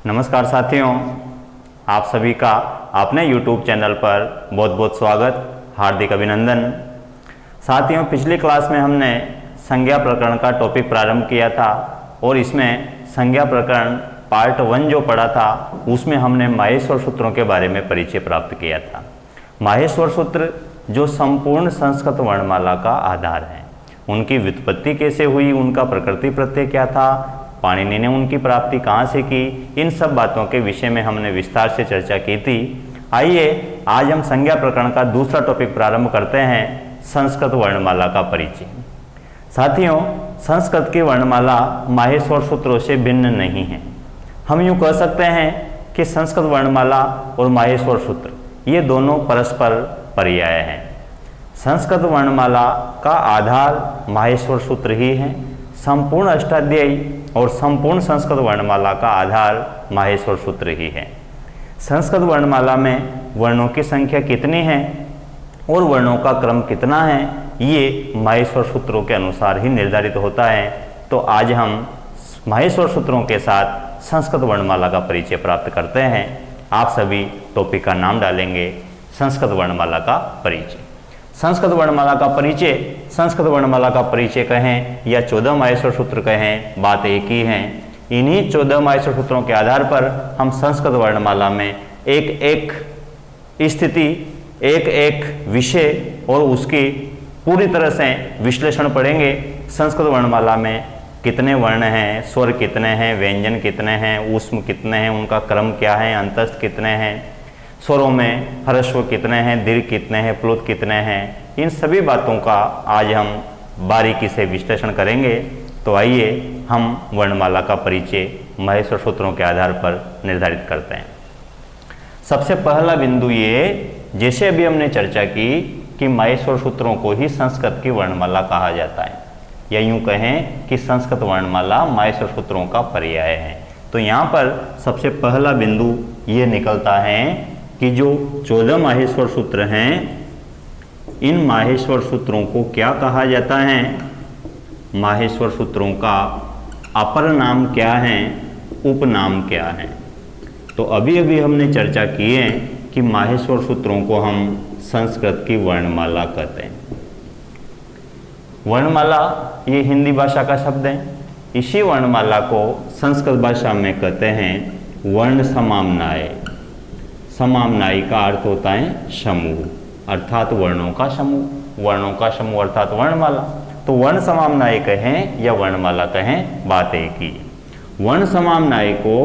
नमस्कार साथियों, आप सभी का अपने YouTube चैनल पर बहुत बहुत स्वागत, हार्दिक अभिनंदन। साथियों, पिछली क्लास में हमने संज्ञा प्रकरण का टॉपिक प्रारंभ किया था और इसमें संज्ञा प्रकरण पार्ट 1 जो पढ़ा था उसमें हमने माहेश्वर सूत्रों के बारे में परिचय प्राप्त किया था। माहेश्वर सूत्र जो संपूर्ण संस्कृत वर्णमाला का आधार है, उनकी व्युत्पत्ति कैसे हुई, उनका प्रकृति प्रत्यय क्या था, पाणिनि ने उनकी प्राप्ति कहाँ से की, इन सब बातों के विषय में हमने विस्तार से चर्चा की थी। आइए आज हम संज्ञा प्रकरण का दूसरा टॉपिक प्रारंभ करते हैं, संस्कृत वर्णमाला का परिचय। साथियों, संस्कृत की वर्णमाला माहेश्वर सूत्रों से भिन्न नहीं है। हम यूँ कह सकते हैं कि संस्कृत वर्णमाला और माहेश्वर सूत्र ये दोनों परस्पर पर्याय हैं। संस्कृत वर्णमाला का आधार माहेश्वर सूत्र ही है। संपूर्ण अष्टाध्यायी और संपूर्ण संस्कृत वर्णमाला का आधार माहेश्वर सूत्र ही है। संस्कृत वर्णमाला में वर्णों की संख्या कितनी है और वर्णों का क्रम कितना है, ये माहेश्वर सूत्रों के अनुसार ही निर्धारित होता है। तो आज हम माहेश्वर सूत्रों के साथ संस्कृत वर्णमाला का परिचय प्राप्त करते हैं। आप सभी टॉपिक का नाम डालेंगे संस्कृत वर्णमाला का परिचय। संस्कृत वर्णमाला का परिचय, संस्कृत वर्णमाला का परिचय कहें या 14 माहेश्वर सूत्र कहें, बात एक ही है। इन्हीं 14 माहेश्वर सूत्रों के आधार पर हम संस्कृत वर्णमाला में एक एक स्थिति, एक एक विषय और उसकी पूरी तरह से विश्लेषण पढ़ेंगे। संस्कृत वर्णमाला में कितने वर्ण हैं, स्वर कितने हैं, व्यंजन कितने हैं, ऊष्म कितने हैं, उनका क्रम क्या है, अंतस्थ कितने हैं, स्वरों में ह्रस्व कितने हैं, दीर्घ कितने हैं, प्लुत कितने हैं, इन सभी बातों का आज हम बारीकी से विश्लेषण करेंगे। तो आइए हम वर्णमाला का परिचय माहेश्वर सूत्रों के आधार पर निर्धारित करते हैं। सबसे पहला बिंदु ये, जैसे अभी हमने चर्चा की कि माहेश्वर सूत्रों को ही संस्कृत की वर्णमाला कहा जाता है, या यूँ कहें कि संस्कृत वर्णमाला माहेश्वर सूत्रों का पर्याय है। तो यहाँ पर सबसे पहला बिंदु ये निकलता है कि जो 14 माहेश्वर सूत्र हैं, इन माहेश्वर सूत्रों को क्या कहा जाता है, माहेश्वर सूत्रों का अपर नाम क्या है, उपनाम क्या है। तो अभी अभी हमने चर्चा की है कि माहेश्वर सूत्रों को हम संस्कृत की वर्णमाला कहते हैं। वर्णमाला ये हिंदी भाषा का शब्द है। इसी वर्णमाला को संस्कृत भाषा में कहते हैं वर्ण समाम्नाय। समाम्नायी का अर्थ होता है समूह, अर्थात वर्णों का समूह। वर्णों का समूह अर्थात वर्णमाला। तो वर्ण समाम्नाय कहें या वर्णमाला कहें, बात एक ही। वर्ण समाम्नाय को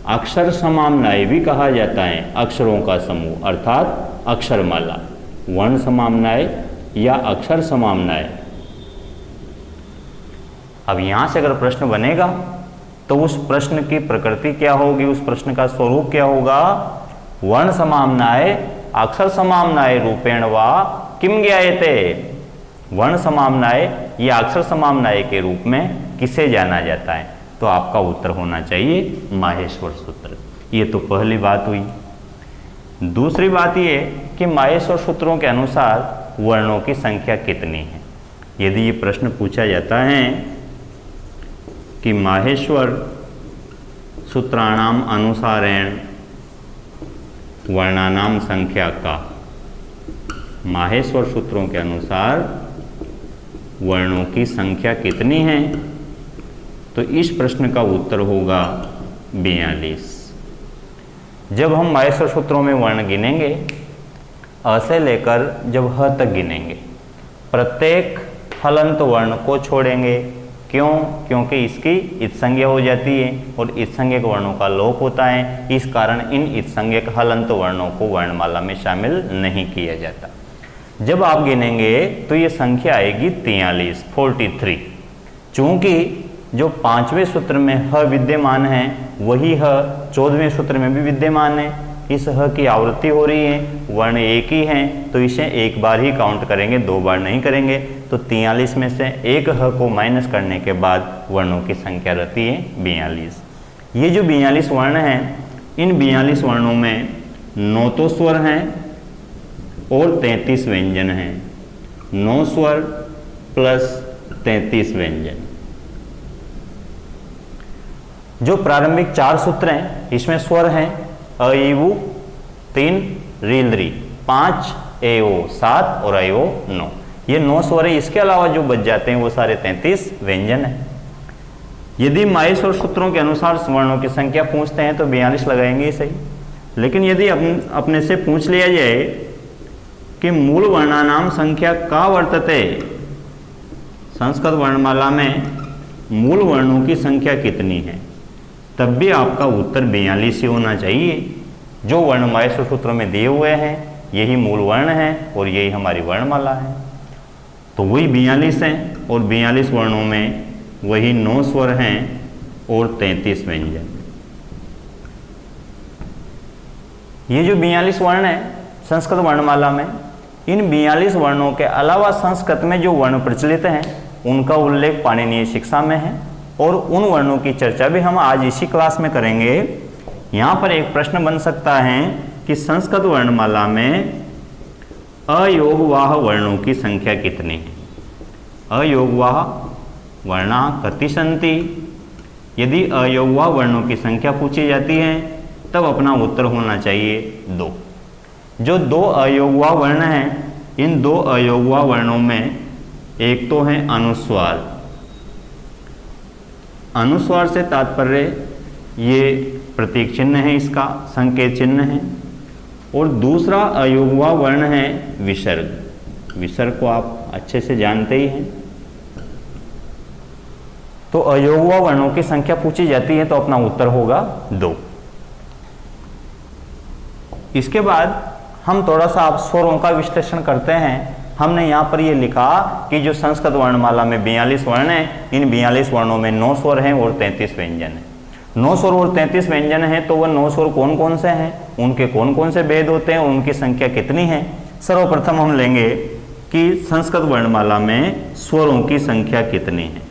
अक्षर समाम्नाय भी कहा जाता है, अक्षरों का समूह अर्थात अक्षरमाला। वर्ण समाम्नाय या अक्षर समाम्नाय। अब यहाँ से अगर प्रश्न बनेगा तो उस प्रश्न की प्रकृति क्या होगी, उस प्रश्न का स्वरूप क्या होगा। वर्ण समाम्नाय अक्षर समाम्नाय रूपेण वा किम ज्ञायते। वर्ण समाम्नाय या अक्षर समाम्नाय के रूप में किसे जाना जाता है, तो आपका उत्तर होना चाहिए माहेश्वर सूत्र। ये तो पहली बात हुई। दूसरी बात ये कि माहेश्वर सूत्रों के अनुसार वर्णों की संख्या कितनी है। यदि ये प्रश्न पूछा जाता है कि माहेश्वर सूत्राणाम अनुसारेण वर्णानाम संख्या का, माहेश्वर सूत्रों के अनुसार वर्णों की संख्या कितनी है, तो इस प्रश्न का उत्तर होगा 42। जब हम माहेश्वर सूत्रों में वर्ण गिनेंगे, अ से लेकर जब ह तक गिनेंगे, प्रत्येक हलंत वर्ण को छोड़ेंगे। क्यों? क्योंकि इसकी इत्संज्ञा हो जाती है और इत्संज्ञक वर्णों का लोप होता है। इस कारण इन इत्संज्ञक हलंत वर्णों को वर्णमाला में शामिल नहीं किया जाता। जब आप गिनेंगे तो ये संख्या आएगी 43। चूंकि जो 5वें सूत्र में ह विद्यमान है वही ह 14वें सूत्र में भी विद्यमान है। इस ह की आवृत्ति हो रही है, वर्ण एक ही हैं, तो इसे एक बार ही काउंट करेंगे, 2 बार नहीं करेंगे। तो 43 में से एक ह को माइनस करने के बाद वर्णों की संख्या रहती है 42। ये जो 42 वर्ण हैं, इन 42 वर्णों में 9 तो स्वर हैं और 33 व्यंजन हैं। 9 स्वर प्लस 33 व्यंजन। जो प्रारंभिक 4 सूत्र हैं इसमें स्वर हैं अ ई उ 3 रील री 5 ए ओ 7 और आई ओ 9। ये 9 स्वर है। इसके अलावा जो बच जाते हैं वो सारे 33 व्यंजन हैं। यदि माई स्वर सूत्रों के अनुसार वर्णों की संख्या पूछते हैं तो 42 लगाएंगे सही। लेकिन यदि अपने से पूछ लिया जाए कि मूल वर्णानाम संख्या का वर्तते, संस्कृत वर्णमाला में मूल वर्णों की संख्या कितनी है, तब भी आपका उत्तर 42 ही होना चाहिए। जो वर्णमाला स्वर सूत्रों में दिए हुए हैं यही मूल वर्ण है और यही हमारी वर्णमाला है। तो वही 42 हैं और 42 वर्णों में वही 9 स्वर हैं और 33 व्यंजन। ये जो 42 वर्ण हैं संस्कृत वर्णमाला में, इन 42 वर्णों के अलावा संस्कृत में जो वर्ण प्रचलित हैं उनका उल्लेख पाणिनीय शिक्षा में है और उन वर्णों की चर्चा भी हम आज इसी क्लास में करेंगे। यहाँ पर एक प्रश्न बन सकता है कि संस्कृत वर्णमाला में अयोगवाह वर्णों की संख्या कितनी है। अयोगवाह वर्णा कति सन्ति। यदि अयोगवाह वर्णों की संख्या पूछी जाती है तब अपना उत्तर होना चाहिए 2। जो 2 अयोगवाह वर्ण हैं, इन 2 अयोगवाह वर्णों में एक तो है अनुस्वार। अनुस्वार से तात्पर्य ये प्रतीक चिन्ह है, इसका संकेत चिन्ह है। और दूसरा अयोगवाह वर्ण है विसर्ग। विसर्ग को आप अच्छे से जानते ही हैं। तो अयोगवाह वर्णों की संख्या पूछी जाती है तो अपना उत्तर होगा 2। इसके बाद हम थोड़ा सा आप स्वरों का विश्लेषण करते हैं। हमने यहाँ पर ये लिखा कि जो संस्कृत वर्णमाला में 42 वर्ण हैं, इन 42 वर्णों में 9 स्वर हैं और 33 व्यंजन हैं। 9 स्वर और 33 व्यंजन हैं तो वह 9 स्वर कौन कौन से हैं, उनके कौन कौन से भेद होते हैं और उनकी संख्या कितनी है। सर्वप्रथम हम लेंगे कि संस्कृत वर्णमाला में स्वरों की संख्या कितनी है।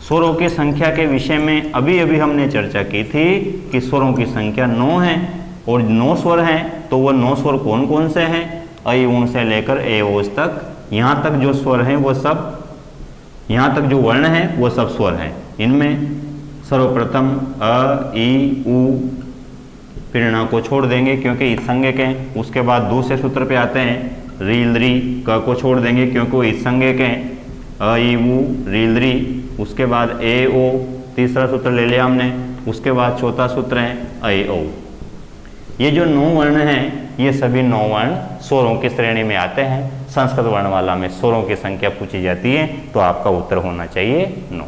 स्वरों की संख्या के विषय में अभी अभी हमने चर्चा की थी कि स्वरों की संख्या 9 है और 9 स्वर हैं तो वह 9 स्वर कौन कौन से हैं, अ ऊं से लेकर ए ओज तक। यहाँ तक जो स्वर हैं वो सब, यहाँ तक जो वर्ण हैं वो सब स्वर हैं। इनमें सर्वप्रथम अ ई उ, फिर ण को छोड़ देंगे क्योंकि इत्संज्ञक हैं। उसके बाद दूसरे सूत्र पे आते हैं रील री, क को छोड़ देंगे क्योंकि वो इत्संज्ञक हैं। अ ई उ रील री, उसके बाद ए ओ, तीसरा सूत्र ले लिया हमने। उसके बाद चौथा सूत्र है ऐ ओ। ये जो 9 वर्ण हैं ये सभी 9 वर्ण स्वरों की श्रेणी में आते हैं। संस्कृत वर्णमाला में स्वरों की संख्या पूछी जाती है तो आपका उत्तर होना चाहिए 9।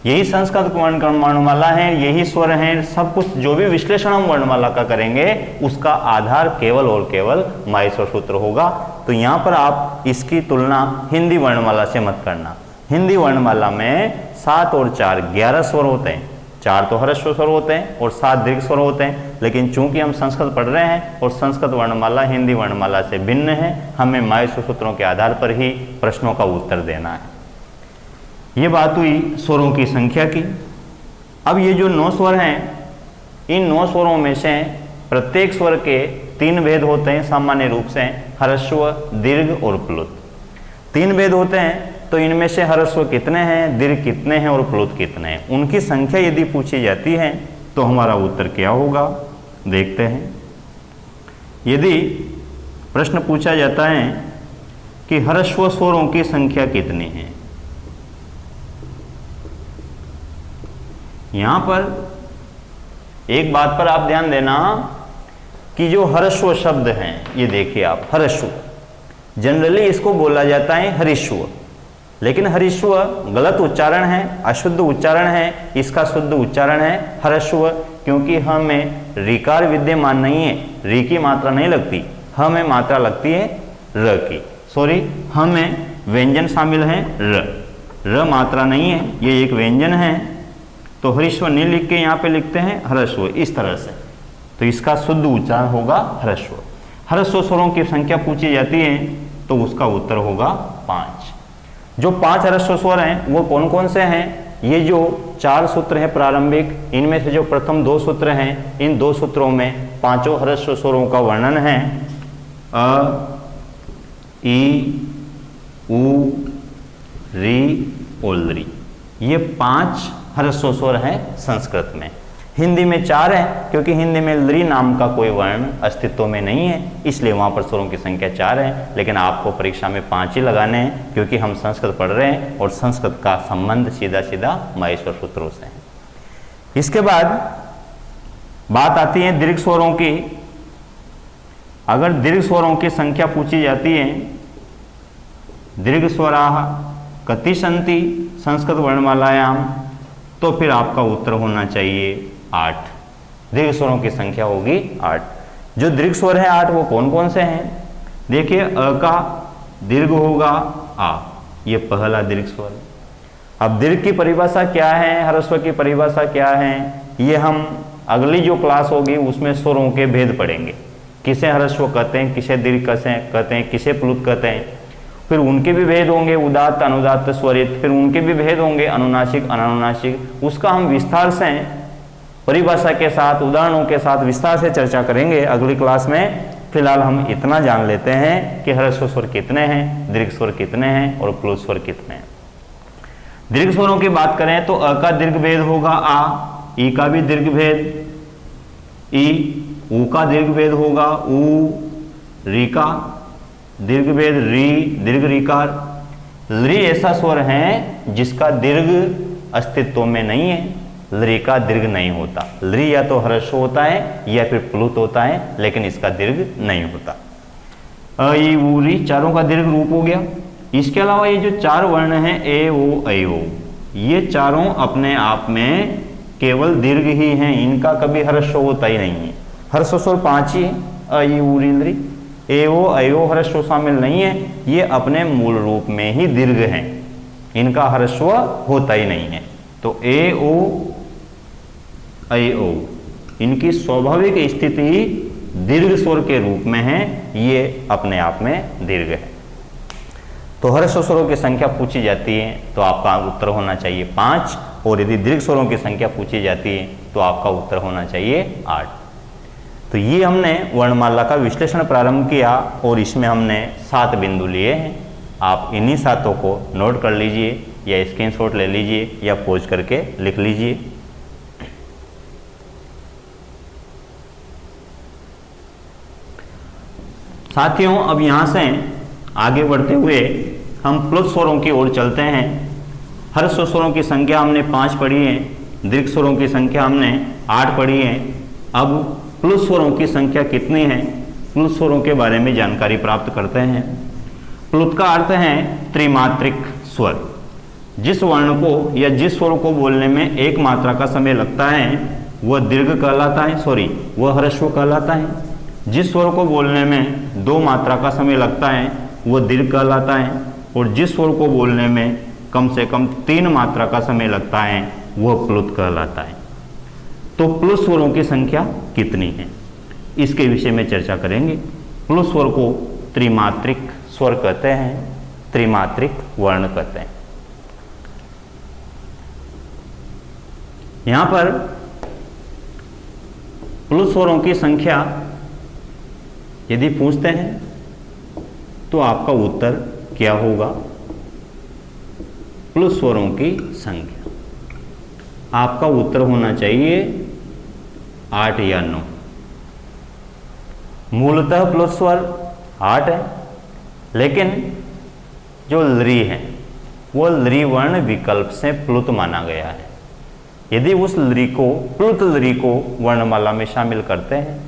यही संस्कृत वर्णमाला है, यही स्वर हैं। सब कुछ जो भी विश्लेषण हम वर्णमाला का करेंगे उसका आधार केवल और केवल माई स्वर सूत्र होगा। तो यहाँ पर आप इसकी तुलना हिंदी वर्णमाला से मत करना। हिंदी वर्णमाला में 7 और 4 11 स्वर होते हैं। 4 तो ह्रस्व स्वर होते हैं और 7 दीर्घ स्वर होते हैं। लेकिन चूंकि हम संस्कृत पढ़ रहे हैं और संस्कृत वर्णमाला हिंदी वर्णमाला से भिन्न है, हमें माई स्वर सूत्रों के आधार पर ही प्रश्नों का उत्तर देना है। ये बात हुई स्वरों की संख्या की। अब ये जो 9 स्वर हैं, इन 9 स्वरों में से प्रत्येक स्वर के 3 भेद होते हैं सामान्य रूप से, ह्रस्व, दीर्घ और प्लुत। 3 भेद होते हैं। तो इनमें से ह्रस्व कितने हैं, दीर्घ कितने हैं और प्लुत कितने हैं, उनकी संख्या यदि पूछी जाती है तो हमारा उत्तर क्या होगा, देखते हैं। यदि प्रश्न पूछा जाता है कि ह्रस्व स्वरों की संख्या कितनी है, यहां पर एक बात पर आप ध्यान देना कि जो ह्रस्व शब्द हैं, ये देखिए आप, ह्रस्व जनरली इसको बोला जाता है हरिश्व, लेकिन हरिश्व गलत उच्चारण है, अशुद्ध उच्चारण है। इसका शुद्ध उच्चारण है ह्रस्व, क्योंकि ह में ऋकार विद्यमान नहीं है, री की मात्रा नहीं लगती, ह में मात्रा लगती है र की। सॉरी, ह में व्यंजन शामिल है र मात्रा नहीं है, ये एक व्यंजन है। तो हरिश्व नहीं लिख के यहाँ पे लिखते हैं ह्रस्व, इस तरह से। तो इसका शुद्ध उच्चारण होगा ह्रस्व। ह्रस्व स्वरों की संख्या पूछी जाती है तो उसका उत्तर होगा 5। जो 5 ह्रस्व स्वर हैं वो कौन कौन से हैं, ये जो 4 सूत्र हैं प्रारंभिक, इनमें से जो प्रथम 2 सूत्र हैं, इन 2 सूत्रों में 5 ह्रस्व स्वरों का वर्णन है। अ, ई, उ, री और री। ये 5 ह्रस्व स्वर हैं संस्कृत में। हिंदी में 4 है, क्योंकि हिंदी में लृ नाम का कोई वर्ण अस्तित्व में नहीं है, इसलिए वहाँ पर स्वरों की संख्या 4 है। लेकिन आपको परीक्षा में 5 ही लगाने हैं, क्योंकि हम संस्कृत पढ़ रहे हैं और संस्कृत का संबंध सीधा सीधा माहेश्वर सूत्रों से है। इसके बाद बात आती है दीर्घ स्वरों की। अगर दीर्घ स्वरों की संख्या पूछी जाती है, दीर्घ स्वराः कति सन्ति संस्कृत वर्णमालायाम, तो फिर आपका उत्तर होना चाहिए 8। दीर्घ स्वरों की संख्या होगी 8। जो दीर्घ स्वर है 8 वो कौन कौन से हैं? देखिए, अ का दीर्घ होगा आ, ये पहला दीर्घ स्वर। अब दीर्घ की परिभाषा क्या है, ह्रस्व की परिभाषा क्या है, ये हम अगली जो क्लास होगी उसमें स्वरों के भेद पढ़ेंगे। किसे ह्रस्व कहते हैं, किसे दीर्घ कहते हैं, किसे प्लुत कहते हैं, फिर उनके भी भेद होंगे, उदात्त अनुदात्त स्वरित, फिर उनके भी भेद होंगे, अनुनासिक अनानुनासिक। उसका हम विस्तार से परिभाषा के साथ, उदाहरणों के साथ विस्तार से चर्चा करेंगे अगली क्लास में। फिलहाल हम इतना जान लेते हैं कि ह्रस्व स्वर कितने हैं, दीर्घ स्वर कितने हैं और प्लुत स्वर कितने हैं। दीर्घ स्वरों की बात करें तो अ का दीर्घ भेद होगा आ, ई का भी दीर्घ भेद ई, ऊ का दीर्घ भेद होगा ऊ, री का दीर्घ भेद री, दीर्घ रीकार। लृ ऐसा स्वर है जिसका दीर्घ अस्तित्व में नहीं है, लृ का दीर्घ नहीं होता। लृ या तो ह्रस्व होता है या फिर प्लुत होता है, लेकिन इसका दीर्घ नहीं होता। अ ई ऊ री चारों का दीर्घ रूप हो गया। इसके अलावा ये जो 4 वर्ण हैं ए ओ ऐ ओ, ये चारों अपने आप में केवल दीर्घ ही हैं, इनका कभी ह्रस्व होता ही नहीं है। ह्रस्व स्वर 5 ही है, अ ई ऊ री लृ। ए ओ ऐ ओ ह्रस्व शामिल नहीं है, ये अपने मूल रूप में ही दीर्घ हैं, इनका ह्रस्व होता ही नहीं है। तो ए ओ ऐ ओ इनकी स्वाभाविक स्थिति दीर्घ स्वर के रूप में है, ये अपने आप में दीर्घ है। तो ह्रस्व स्वरों की संख्या पूछी जाती है तो आपका उत्तर होना चाहिए 5, और यदि दीर्घ स्वरों की संख्या पूछी जाती है तो आपका उत्तर होना चाहिए 8। तो ये हमने वर्णमाला का विश्लेषण प्रारंभ किया और इसमें हमने 7 बिंदु लिए हैं। आप इन्हीं 7 को नोट कर लीजिए या स्क्रीनशॉट ले लीजिए या पोज करके लिख लीजिए। साथियों, अब यहाँ से आगे बढ़ते हुए हम प्लुत स्वरों की ओर चलते हैं। ह्रस्व स्वरों की संख्या हमने 5 पढ़ी है, दीर्घ स्वरों की संख्या हमने 8 पढ़ी है। अब प्लुत स्वरों की संख्या कितनी है, प्लुत स्वरों के बारे में जानकारी प्राप्त करते हैं। प्लुत का अर्थ है त्रिमात्रिक स्वर। जिस वर्ण को या जिस स्वर को बोलने में एक मात्रा का समय लगता है वह दीर्घ कहलाता है, वह ह्रस्व कहलाता है। जिस स्वर को बोलने में 2 मात्रा का समय लगता है वह दीर्घ कहलाता है, और जिस स्वर को बोलने में कम से कम 3 मात्रा का समय लगता है वह प्लुत कहलाता है। तो प्लुत स्वरों की संख्या कितनी है, इसके विषय में चर्चा करेंगे। प्लुत स्वर को त्रिमात्रिक स्वर कहते हैं, त्रिमात्रिक वर्ण कहते हैं। यहां पर प्लुत स्वरों की संख्या यदि पूछते हैं तो आपका उत्तर क्या होगा? प्लुत स्वरों की संख्या आपका उत्तर होना चाहिए 8 या 9। मूलतः प्लुत स्वर 8 है, लेकिन जो लृ है वो लृ वर्ण विकल्प से प्लुत माना गया है। यदि उस लृ को, प्लुत लृ को वर्णमाला में शामिल करते हैं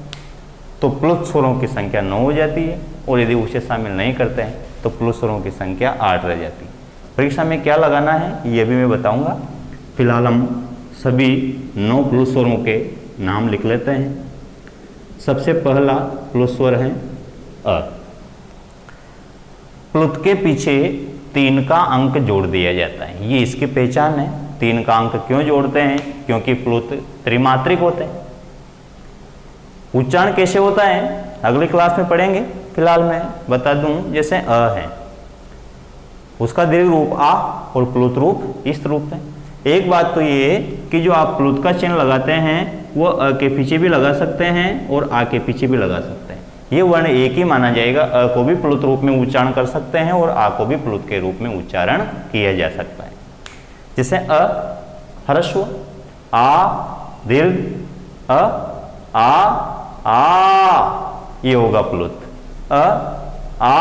तो प्लुत स्वरों की संख्या 9 हो जाती है, और यदि उसे शामिल नहीं करते हैं तो प्लुत स्वरों की संख्या 8 रह जाती है। परीक्षा में क्या लगाना है ये भी मैं बताऊंगा। फिलहाल हम सभी 9 प्लुत स्वरों के नाम लिख लेते हैं। सबसे पहला प्लुत स्वर है अ। प्लुत के पीछे 3 का अंक जोड़ दिया जाता है, ये इसकी पहचान है। 3 का अंक क्यों जोड़ते हैं? क्योंकि प्लुत त्रिमात्रिक होते हैं। उच्चारण कैसे होता है अगली क्लास में पढ़ेंगे, फिलहाल मैं बता दूं। जैसे अ है, उसका दीर्घ रूप आ और प्लुत रूप इस रूप है। एक बात तो ये कि जो आप प्लुत का चिन्ह लगाते हैं वो अ के पीछे भी लगा सकते हैं और आ के पीछे भी लगा सकते हैं। ये वर्ण एक ही माना जाएगा। अ को भी प्लुत रूप में उच्चारण कर सकते हैं और आ को भी प्लुत के रूप में उच्चारण किया जा सकता है। जैसे अ ह्रस्व, आ दीर्घ, अ आ ये होगा प्लुत, आ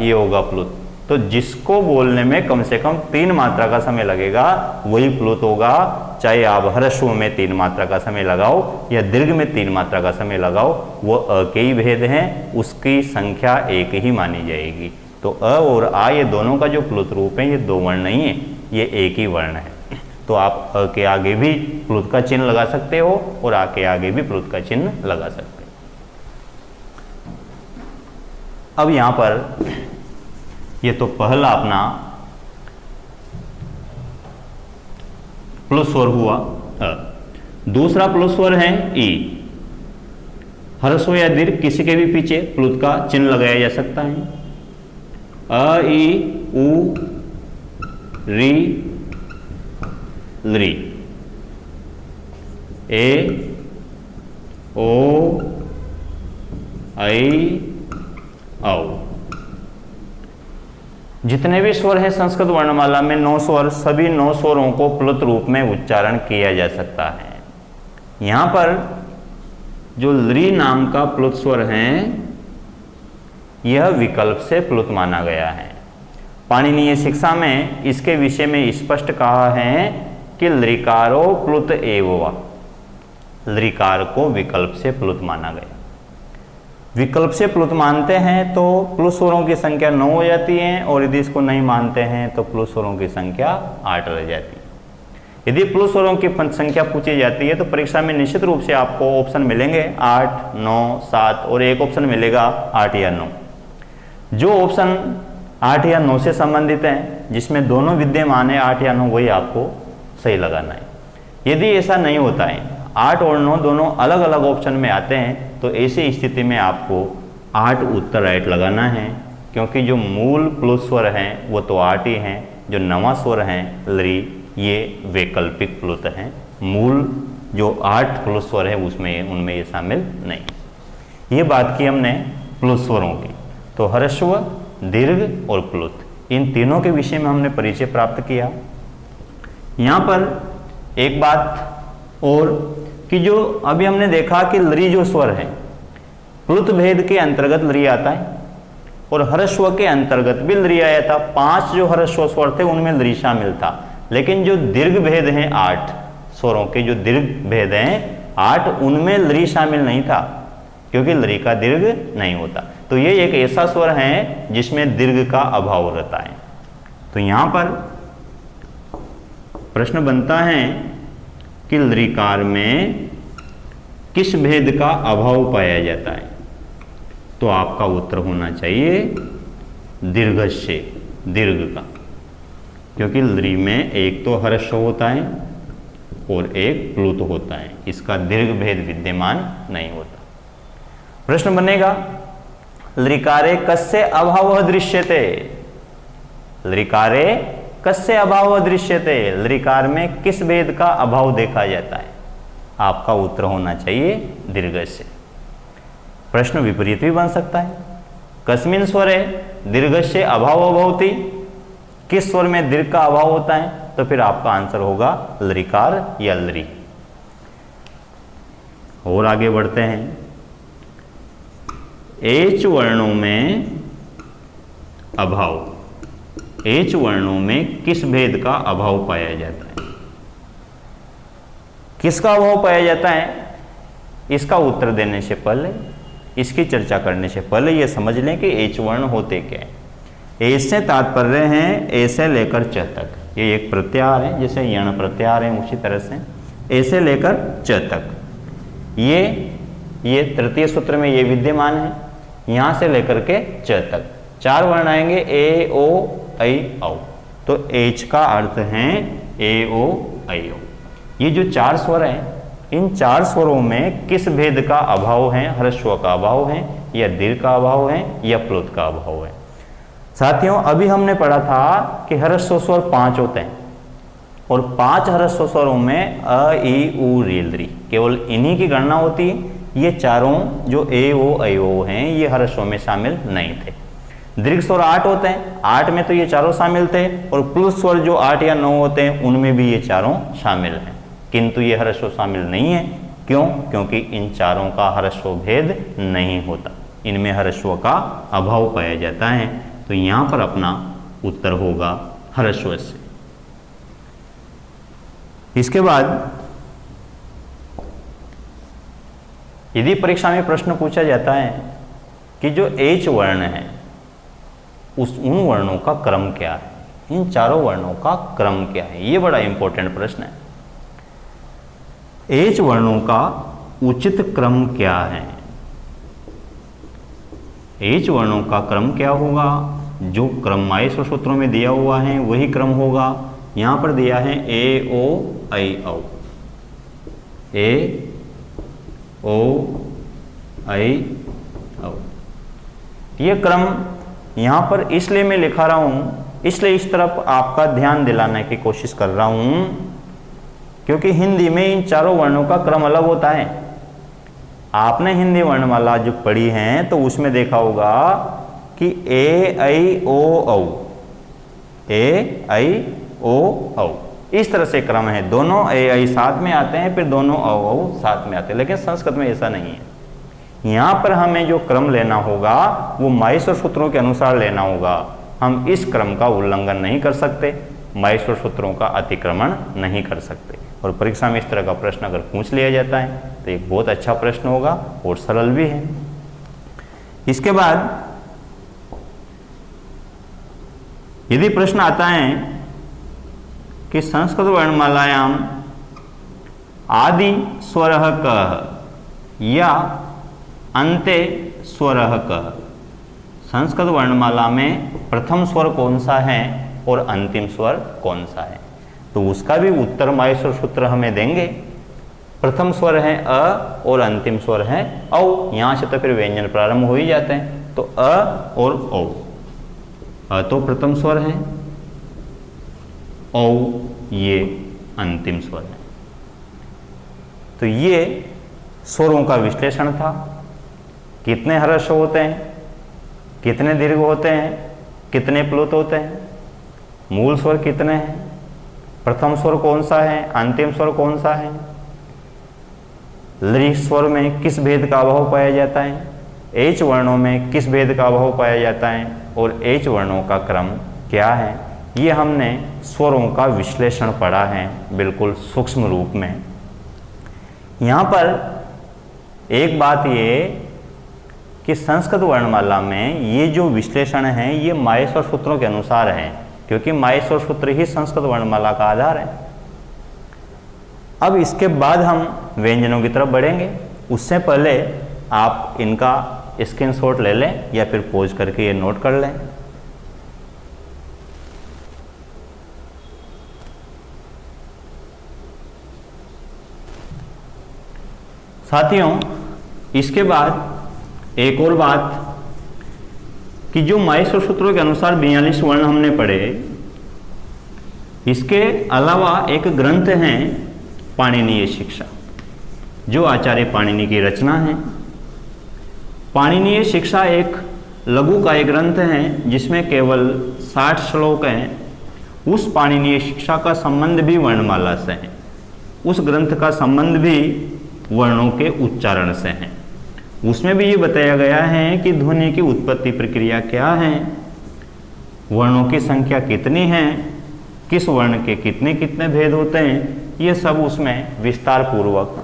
ये होगा प्लुत। तो जिसको बोलने में कम से कम 3 मात्रा का समय लगेगा वही प्लुत होगा, चाहे आप ह्रस्व में 3 मात्रा का समय लगाओ या दीर्घ में 3 मात्रा का समय लगाओ, वो अ के ही भेद हैं, उसकी संख्या एक ही मानी जाएगी। तो अ और आ ये दोनों का जो प्लुत रूप है ये 2 वर्ण नहीं है, ये एक ही वर्ण है। तो आप अ के आगे भी प्लुत का चिन्ह लगा सकते हो और आ के आगे भी प्लुत का चिन्ह लगा सकते हो। अब यहां पर ये तो पहला अपना प्लस स्वर हुआ अ। दूसरा प्लस स्वर है ई। ह्रस्व या दीर्घ किसी के भी पीछे प्लुत का चिन्ह लगाया जा सकता है। अ ई उ री लरी, ए ओ आई औ। जितने भी स्वर हैं संस्कृत वर्णमाला में 9 स्वर, सभी 9 स्वरों को प्लुत रूप में उच्चारण किया जा सकता है। यहां पर जो लरी नाम का प्लुत स्वर है यह विकल्प से प्लुत माना गया है। पाणिनीय शिक्षा में इसके विषय में स्पष्ट कहा है कि लृकारो प्लुत एव वा, लृकार को विकल्प से प्लुत माना गया। विकल्प से प्लुत मानते हैं तो प्लुत स्वरों की संख्या 9 हो जाती है और यदि इसको नहीं मानते हैं तो प्लुत स्वरों की संख्या 8 रह जाती है। यदि प्लुत स्वरों की संख्या पूछी जाती है तो परीक्षा में निश्चित रूप से आपको ऑप्शन मिलेंगे 8, 9, 7 और एक ऑप्शन मिलेगा 8 या 9। जो ऑप्शन 8 या 9 से संबंधित है, जिसमें दोनों विद्यमान है 8 या 9, वही आपको सही लगाना है। यदि ऐसा नहीं होता है, 8 और 9 दोनों अलग अलग ऑप्शन में आते हैं, तो ऐसी स्थिति में आपको 8 उत्तर राइट लगाना है, क्योंकि जो मूल प्लुत स्वर हैं वो तो 8 ही हैं। जो नवा स्वर हैं लरी, ये वैकल्पिक प्लुत हैं। मूल जो 8 प्लुत स्वर है उसमें उनमें ये शामिल नहीं। ये बात की हमने प्लुत स्वरों की। तो ह्रस्व, दीर्घ और प्लुत, इन तीनों के विषय में हमने परिचय प्राप्त किया। यहाँ पर एक बात और कि जो अभी हमने देखा कि लरी जो स्वर है प्लुत भेद के अंतर्गत लरी आता है और ह्रस्व के अंतर्गत भी लरी आया था। 5 जो ह्रस्व स्वर थे उनमें लरी शामिल था, लेकिन जो दीर्घ भेद हैं 8 स्वरों के जो दीर्घ भेद हैं 8, उनमें लरी शामिल नहीं था, क्योंकि लरी का दीर्घ नहीं होता। तो ये एक ऐसा स्वर है जिसमें दीर्घ का अभाव रहता है। तो यहां पर प्रश्न बनता है कि लृकार में किस भेद का अभाव पाया जाता है? तो आपका उत्तर होना चाहिए दीर्घस्य, दीर्घ का, क्योंकि लृ में एक तो ह्रस्व होता है और एक प्लुत होता है, इसका दीर्घ भेद विद्यमान नहीं होता। प्रश्न बनेगा लृकारे कस्य अभावः दृश्यते? लृकारे कस्य अभावः दृश्यते? लृकार में किस भेद का अभाव देखा जाता है? आपका उत्तर होना चाहिए दीर्घस्य। प्रश्न विपरीत भी बन सकता है। कस्मिन् स्वरे दीर्घस्य अभावो भवति? किस स्वर में दीर्घ का अभाव होता है? तो फिर आपका आंसर होगा लृकार या लृ। और आगे बढ़ते हैं। एच वर्णों में अभाव, एच वर्णों में किस भेद का अभाव पाया जाता है? किसका अभाव पाया जाता है? इसका उत्तर देने से पहले, इसकी चर्चा करने से पहले यह समझ लें कि एच वर्ण होते क्या है। एच से तात्पर्य है ए से लेकर च तक। ये एक प्रत्याहार है, जैसे यण प्रत्याहार है उसी तरह से ए से लेकर च तक। ये तृतीय सूत्र में ये विद्यमान है। यहां से लेकर के च तक 4 वर्ण आएंगे, ए ओ ऐ औ। तो एच का अर्थ है ए ओ ऐ औ। ये जो 4 स्वर हैं, इन 4 स्वरों में किस भेद का अभाव है? ह्रस्व का अभाव है या दीर्घ का अभाव है या प्लुत का अभाव है? साथियों, अभी हमने पढ़ा था कि ह्रस्व स्वर 5 होते हैं और 5 ह्रस्व स्वरों में अ, ई, उ, री, लृ, केवल इन्हीं की गणना होती है। ये चारों जो ए ओ ऐ ओ हैं ये ह्रस्व में शामिल नहीं थे। दीर्घ स्वर 8 होते हैं, 8 में तो ये चारों शामिल थे, और प्लस स्वर जो 8 या 9 होते हैं उनमें भी ये चारों शामिल हैं, किंतु ये हर्षस्व शामिल नहीं है। क्यों? क्योंकि इन चारों का हर्षस्व भेद नहीं होता, इनमें हर्षस्व का अभाव पाया जाता है। तो यहां पर अपना उत्तर होगा हर्षस्व से। इसके बाद यदि परीक्षा में प्रश्न पूछा जाता है कि जो एच वर्ण है उन वर्णों का क्रम क्या है, इन चारों वर्णों का क्रम क्या है, ये बड़ा इंपॉर्टेंट प्रश्न है। एच वर्णों का उचित क्रम क्या है? एच वर्णों का क्रम क्या होगा? जो क्रम माहेश्वर सूत्रों में दिया हुआ है वही क्रम होगा। यहां पर दिया है ए ओ आई औ, ए ओ आई औ। ये क्रम यहां पर इसलिए मैं लिखा रहा हूं, इसलिए इस तरफ आपका ध्यान दिलाने की कोशिश कर रहा हूं, क्योंकि हिंदी में इन चारों वर्णों का क्रम अलग होता है। आपने हिंदी वर्णमाला जो पढ़ी है तो उसमें देखा होगा कि ए आई ओ औ, ए आई ओ औ, इस तरह से क्रम है। दोनों ए आई साथ में आते हैं, फिर दोनों औ औ साथ में आते हैं, लेकिन संस्कृत में ऐसा नहीं है। यहां पर हमें जो क्रम लेना होगा वो माहेश्वर सूत्रों के अनुसार लेना होगा। हम इस क्रम का उल्लंघन नहीं कर सकते, माहेश्वर सूत्रों का अतिक्रमण नहीं कर सकते। और परीक्षा में इस तरह का प्रश्न अगर पूछ लिया जाता है तो एक बहुत अच्छा प्रश्न होगा और सरल भी है। इसके बाद यदि प्रश्न आता है कि संस्कृत वर्णमालायाम आदि स्वरः कः या अन्ते स्वरः कः, संस्कृत वर्णमाला में प्रथम स्वर कौन सा है और अंतिम स्वर कौन सा है, तो उसका भी उत्तर माहेश्वर सूत्र हमें देंगे। प्रथम स्वर है अ और अंतिम स्वर है औ, यहां से तो फिर व्यंजन प्रारंभ हो ही जाते हैं। तो अ और औ, अ तो प्रथम स्वर है, औ ये अंतिम स्वर है। तो ये स्वरों का विश्लेषण था। कितने हर्षस्व होते हैं, कितने दीर्घ होते हैं, कितने प्लुत होते हैं, मूल स्वर कितने हैं, प्रथम स्वर कौन सा है, अंतिम स्वर कौन सा है, लृ स्वर में किस भेद का अभाव पाया जाता है, एच वर्णों में किस भेद का अभाव पाया जाता है, और एच वर्णों का क्रम क्या है, ये हमने स्वरों का विश्लेषण पढ़ा है बिल्कुल सूक्ष्म रूप में। यहाँ पर एक बात ये कि संस्कृत वर्णमाला में ये जो विश्लेषण है ये माहेश्वर सूत्रों के अनुसार है, क्योंकि माहेश्वर सूत्र ही संस्कृत वर्णमाला का आधार है। अब इसके बाद हम व्यंजनों की तरफ बढ़ेंगे, उससे पहले आप इनका स्क्रीनशॉट ले लें या फिर पॉज करके ये नोट कर लें। साथियों, इसके बाद एक और बात कि जो माहेश्वर सूत्रों के अनुसार 42 वर्ण हमने पढ़े, इसके अलावा एक ग्रंथ है पाणिनीय शिक्षा, जो आचार्य पाणिनि की रचना है। पाणिनीय शिक्षा एक लघुकाय ग्रंथ है जिसमें केवल 60 श्लोक हैं। उस पाणिनीय शिक्षा का संबंध भी वर्णमाला से है, उस ग्रंथ का संबंध भी वर्णों के उच्चारण से है। उसमें भी ये बताया गया है कि ध्वनि की उत्पत्ति प्रक्रिया क्या है, वर्णों की संख्या कितनी है, किस वर्ण के कितने कितने भेद होते हैं, ये सब उसमें विस्तार पूर्वक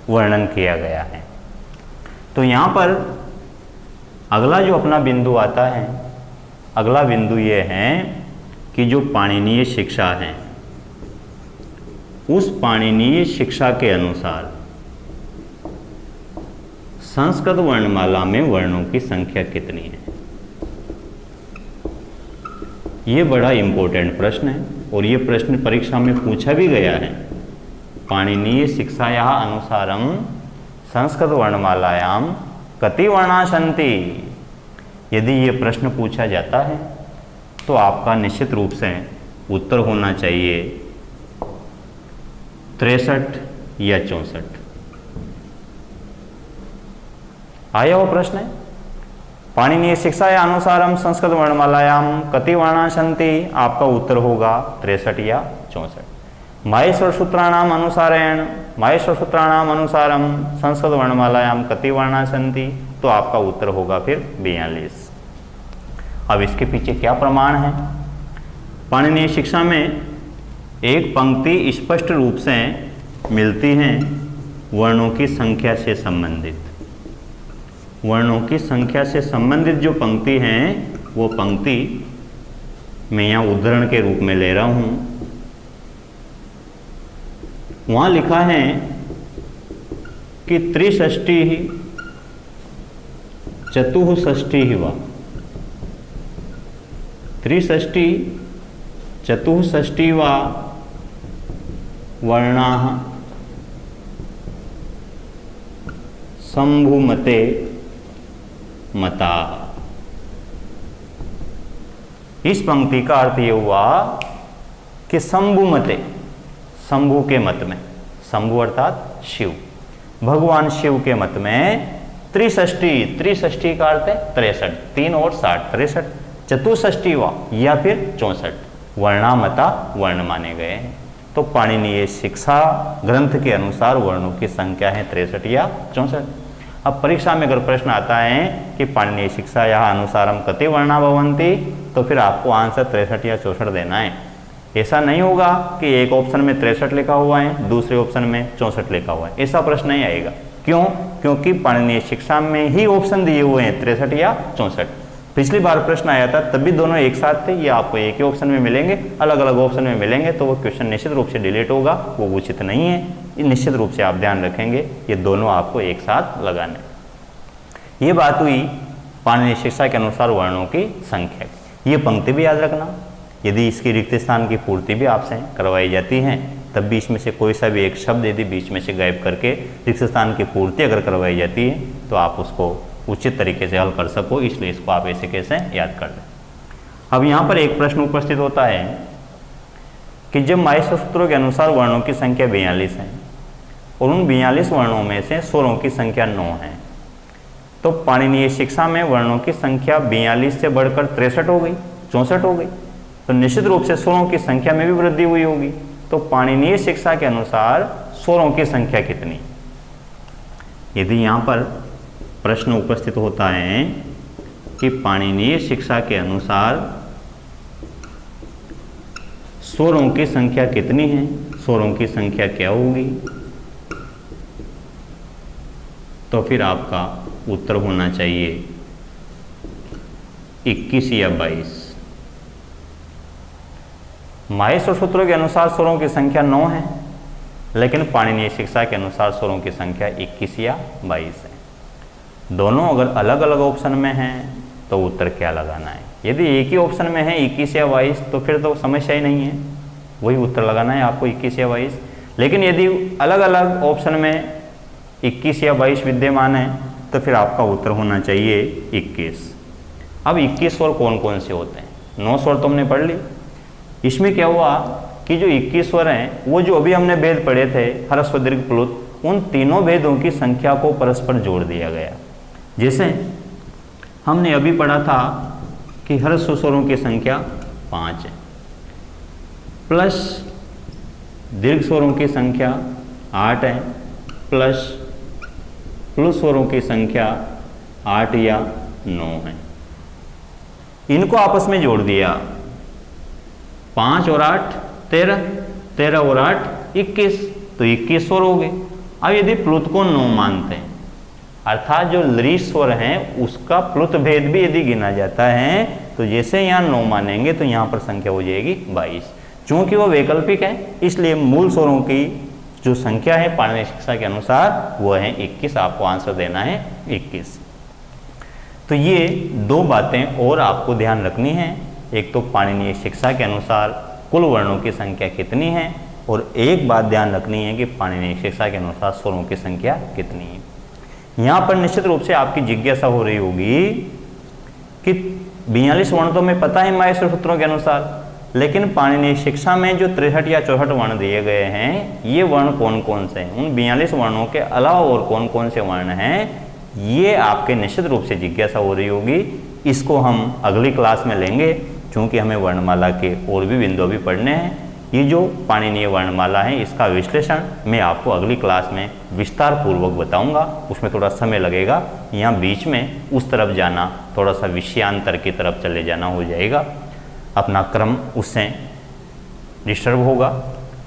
वर्णन किया गया है। तो यहाँ पर अगला जो अपना बिंदु आता है, अगला बिंदु ये है कि जो पाणिनीय शिक्षा है, उस पाणिनीय शिक्षा के अनुसार संस्कृत वर्णमाला में वर्णों की संख्या कितनी है। ये बड़ा इंपॉर्टेंट प्रश्न है और ये प्रश्न परीक्षा में पूछा भी गया है। पाणिनीय शिक्षायाः अनुसारम संस्कृत वर्णमालायाम कति वर्णा सन्ति। यदि ये प्रश्न पूछा जाता है तो आपका निश्चित रूप से उत्तर होना चाहिए 63 या 64। आया वो प्रश्न है पाणिनीय शिक्षाया अनुसारम संस्कृत वर्णमालायाम कति वर्णा सन्ति? आपका उत्तर होगा 63 या 64। माहेश्वर सूत्राणाम अनुसारम संस्कृत वर्णमालायाम कति वर्णा सन्ति? तो आपका उत्तर होगा फिर 42। अब इसके पीछे क्या प्रमाण है? पाणिनीय शिक्षा में एक पंक्ति स्पष्ट रूप से मिलती है वर्णों की संख्या से संबंधित। वर्णों की संख्या से संबंधित जो पंक्ति है वो पंक्ति मैं यहाँ उदाहरण के रूप में ले रहा हूँ। वहाँ लिखा है कि त्रिषष्टि चतुःषष्टि वा, त्रिषष्टि चतुःषष्टि वा वर्णाः शंभुमते मता। इस पंक्ति का अर्थ ये हुआ कि शंभुमते, शंभु के मत में, शंभु अर्थात शिव, भगवान शिव के मत में त्रिषष्टि, त्रिषष्टि का अर्थ है 63, 3 और 60, 63, चतुष्षष्टि वा या फिर 64 वर्णामता वर्ण माने गए हैं। तो पाणिनीय शिक्षा ग्रंथ के अनुसार वर्णों की संख्या है 63 या 64। अब परीक्षा में अगर प्रश्न आता है कि पाणिनीय शिक्षा यह अनुसारम कति वर्णा भवन्ति, तो फिर आपको आंसर 63 या 64 देना है। ऐसा नहीं होगा कि एक ऑप्शन में 63 लिखा हुआ है, दूसरे ऑप्शन में 64 लिखा हुआ है, ऐसा प्रश्न नहीं आएगा। क्यों? क्योंकि पाणिनीय शिक्षा में ही ऑप्शन दिए हुए हैं 63 या 64। पिछली बार प्रश्न आया था तब भी दोनों एक साथ थे, ये आपको एक ही ऑप्शन में मिलेंगे, अलग अलग ऑप्शन में मिलेंगे तो वो क्वेश्चन निश्चित रूप से डिलीट होगा, वो उचित नहीं है। ये निश्चित रूप से आप ध्यान रखेंगे, ये दोनों आपको एक साथ लगाने। ये बात हुई पाणिनीय शिक्षा के अनुसार वर्णों की संख्या। ये पंक्ति भी याद रखना, यदि इसकी रिक्त स्थान की पूर्ति भी आपसे करवाई जाती है तब भी इसमें से कोई सा भी एक शब्द यदि बीच में से गायब करके रिक्त स्थान की पूर्ति अगर करवाई जाती है तो आप उसको उचित तरीके से हल कर सको, इसलिए इसको आप ऐसे कैसे याद कर लें। अब यहाँ पर एक प्रश्न उपस्थित होता है कि जब माहेश्वर सूत्रों के अनुसार वर्णों की संख्या 42 है और उन 42 वर्णों में से स्वरों की संख्या 9 है, तो पाणिनीय शिक्षा में वर्णों की संख्या 42 से बढ़कर 63 हो गई, 64 हो गई, तो निश्चित रूप से स्वरों की संख्या में भी वृद्धि हुई होगी। तो पाणिनीय शिक्षा के अनुसार स्वरों की संख्या कितनी? यदि यहाँ पर प्रश्न उपस्थित होता है कि पाणिनीय शिक्षा के अनुसार स्वरों की संख्या कितनी है, स्वरों की संख्या क्या होगी, तो फिर आपका उत्तर होना चाहिए 21 या 22। माहेश्वर सूत्रों के अनुसार स्वरों की संख्या 9 है, लेकिन पाणिनीय शिक्षा के अनुसार स्वरों की संख्या 21 या 22 है। दोनों अगर अलग अलग ऑप्शन में हैं तो उत्तर क्या लगाना है? यदि एक ही ऑप्शन में है 21 या 22 तो फिर तो समस्या ही नहीं है, वही उत्तर लगाना है आपको 21 या 22। लेकिन यदि अलग अलग ऑप्शन में 21 या 22 विद्यमान है तो फिर आपका उत्तर होना चाहिए 21। अब 21 स्वर कौन कौन से होते हैं? 9 स्वर तो हमने पढ़ ली। इसमें क्या हुआ कि जो 21 स्वर हैं वो जो अभी हमने भेद पढ़े थे ह्रस्व दीर्घ प्लुत, उन तीनों भेदों की संख्या को परस्पर जोड़ दिया गया। जैसे हमने अभी पढ़ा था कि ह्रस्व स्वरों की संख्या 5 है, प्लस दीर्घ स्वरों की संख्या 8 है, प्लस प्लुत स्वरों की संख्या 8 या 9 है। इनको आपस में जोड़ दिया, 5 और 8 13, 13 और 8 21, तो 21 स्वर हो गए। अब यदि प्लुत को 9 मानते हैं, अर्थात जो लृ स्वर हैं उसका प्लुत भेद भी यदि गिना जाता है तो जैसे यहाँ 9 मानेंगे तो यहाँ पर संख्या हो जाएगी 22। चूंकि वो वैकल्पिक है इसलिए मूल स्वरों की जो संख्या है पाणिनीय शिक्षा के अनुसार वो है 21। आपको आंसर देना है 21। तो ये दो बातें और आपको ध्यान रखनी है, एक तो पाणिनीय शिक्षा के अनुसार कुल वर्णों की संख्या कितनी है, और एक बात ध्यान रखनी है कि पाणिनीय शिक्षा के अनुसार स्वरों की संख्या कितनी है। यहाँ पर निश्चित रूप से आपकी जिज्ञासा हो रही होगी कि 42 वर्ण तो हमें पता है माहेश्वर सूत्रों के अनुसार, लेकिन पाणिनीय शिक्षा में जो 63 या 64 वर्ण दिए गए हैं ये वर्ण कौन कौन से हैं? उन 42 वर्णों के अलावा और कौन कौन से वर्ण हैं ये आपके निश्चित रूप से जिज्ञासा हो रही होगी। इसको हम अगली क्लास में लेंगे, क्योंकि हमें वर्णमाला के और भी बिंदु भी पढ़ने हैं। ये जो पाणिनीय वर्णमाला है इसका विश्लेषण मैं आपको अगली क्लास में विस्तार पूर्वक बताऊंगा। उसमें थोड़ा समय लगेगा, यहाँ बीच में उस तरफ जाना थोड़ा सा विषयांतर की तरफ चले जाना हो जाएगा, अपना क्रम उससे डिस्टर्ब होगा।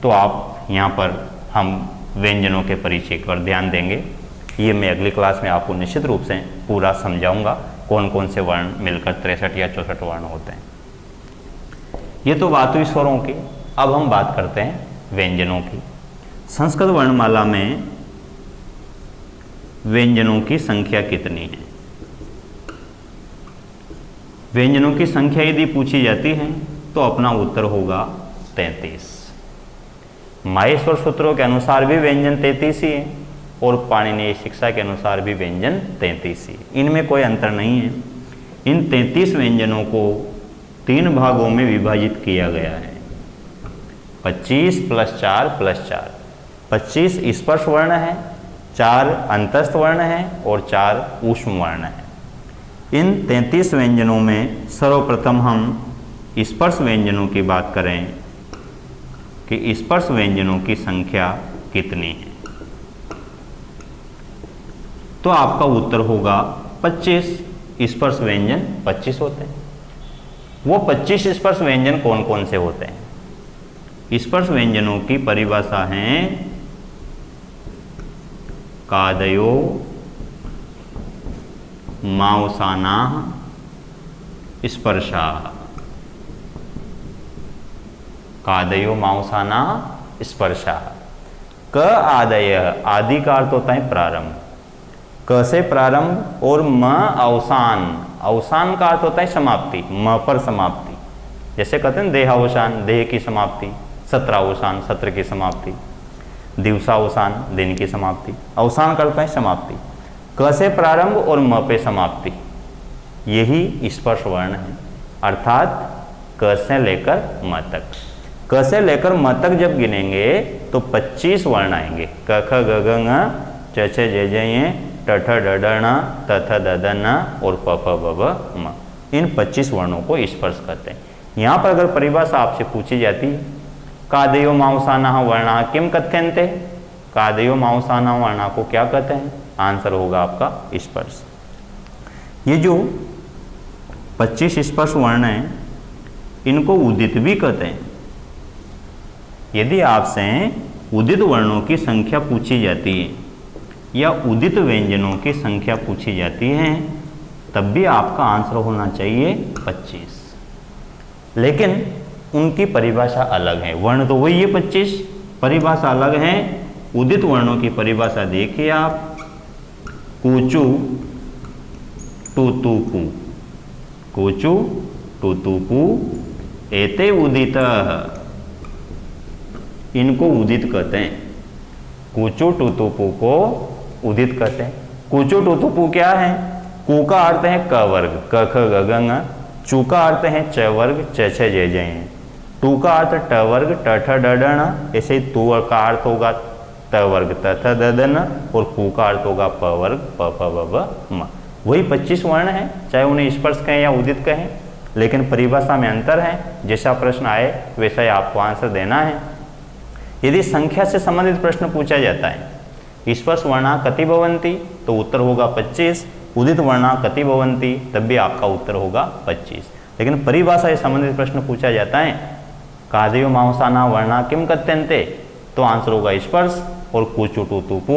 तो आप यहाँ पर हम व्यंजनों के परिचय पर ध्यान देंगे। ये मैं अगली क्लास में आपको निश्चित रूप से पूरा समझाऊंगा, कौन कौन से वर्ण मिलकर 63 या 64 वर्ण होते हैं। ये तो बात हुई स्वरों की। अब हम बात करते हैं व्यंजनों की। संस्कृत वर्णमाला में व्यंजनों की संख्या कितनी है? व्यंजनों की संख्या यदि पूछी जाती है तो अपना उत्तर होगा 33। माहेश्वर सूत्रों के अनुसार भी व्यंजन 33 ही है और पाणिनीय शिक्षा के अनुसार भी व्यंजन 33 ही है। इनमें कोई अंतर नहीं है। इन 33 व्यंजनों को 3 भागों में विभाजित किया गया है, 25 + 4 + 4। 25 स्पर्श वर्ण है, 4 अंतस्थ वर्ण है और 4 ऊष्म वर्ण है। इन 33 व्यंजनों में सर्वप्रथम हम स्पर्श व्यंजनों की बात करें कि स्पर्श व्यंजनों की संख्या कितनी है, तो आपका उत्तर होगा 25। स्पर्श व्यंजन 25 होते हैं। वो 25 स्पर्श व्यंजन कौन कौन से होते हैं? स्पर्श व्यंजनों की परिभाषा है कादयो मांसाना स्पर्शा। कादयो मांसाना स्पर्शा। क आदय, आदि का अर्थ होता है प्रारंभ, क से प्रारंभ, और म अवसान, अवसान का अर्थ होता है समाप्ति, म पर समाप्ति। जैसे कहते हैं देहावसान, देह की समाप्ति, सत्रावसान, सत्र की समाप्ति, दिवसावसान, दिन की समाप्ति। अवसान करता है समाप्ति। क से प्रारंभ और म पे समाप्ति, यही स्पर्श वर्ण है। अर्थात क से लेकर म तक। क से लेकर म तक जब गिनेंगे तो 25 वर्ण आएंगे। क ख ग घ ङ च छ ज झ ञ ट ठ ड ढ ण त थ द ध न और प फ ब भ म। इन 25 वर्णों को स्पर्श करते हैं। यहाँ पर अगर परिभाषा आपसे पूछी जाती है कादयो मांसाना वर्णा किम कथ्यन्ते, कादयो मांसाना वर्णा को क्या कहते हैं? आंसर होगा आपका स्पर्श। ये जो 25 स्पर्श वर्ण हैं इनको उदित भी कहते हैं। यदि आपसे उदित वर्णों की संख्या पूछी जाती है या उदित व्यंजनों की संख्या पूछी जाती है तब भी आपका आंसर होना चाहिए 25। लेकिन उनकी परिभाषा अलग है। वर्ण तो वही है 25, परिभाषा अलग है। उदित वर्णों की परिभाषा देखिए आप, कूचु टुतुपु, कूचु टुतुपु एते उदित, इनको उदित कहते हैं। कूचु टुतुपु को उदित कहते हैं। कूचु टुतुपु क्या है? कू का अर्थ है क वर्ग, क ख ग घ ङ। चू का अर्थ है च वर्ग, च छ ज झ ञ। टू का अर्थ ट वर्ग, ट ठ ड ढ ण। ऐसे ही तू का अर्थ होगा त वर्ग, त थ द ध न। और कू का अर्थ होगा प वर्ग, प फ ब भ म। वही 25 वर्ण है, चाहे उन्हें स्पर्श कहें या उदित कहें, लेकिन परिभाषा में अंतर है। जैसा प्रश्न आए वैसा ही आपको आंसर देना है। यदि संख्या से संबंधित प्रश्न पूछा जाता है स्पर्श वर्णा कति भवन्ति तो उत्तर होगा 25, उदित वर्णा कति भवन्ति तब भी आपका उत्तर होगा 25। लेकिन परिभाषा से संबंधित प्रश्न पूछा जाता है कादयो मांसाना वर्णा किम कथ्यन्ते तो आंसर होगा स्पर्श, और कूचु टुतुपु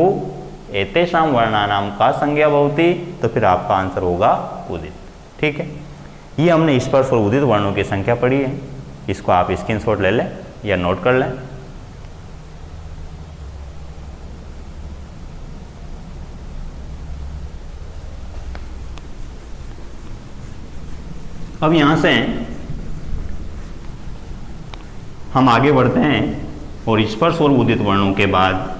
एतेषां वर्णानां का संज्ञा भवति तो फिर आपका आंसर होगा उदित। ठीक है, ये हमने स्पर्श और उदित वर्णों की संख्या पढ़ी है। इसको आप स्क्रीनशॉट ले लें या नोट कर लें। अब यहाँ से हम आगे बढ़ते हैं और स्पर्श और उदित वर्णों के बाद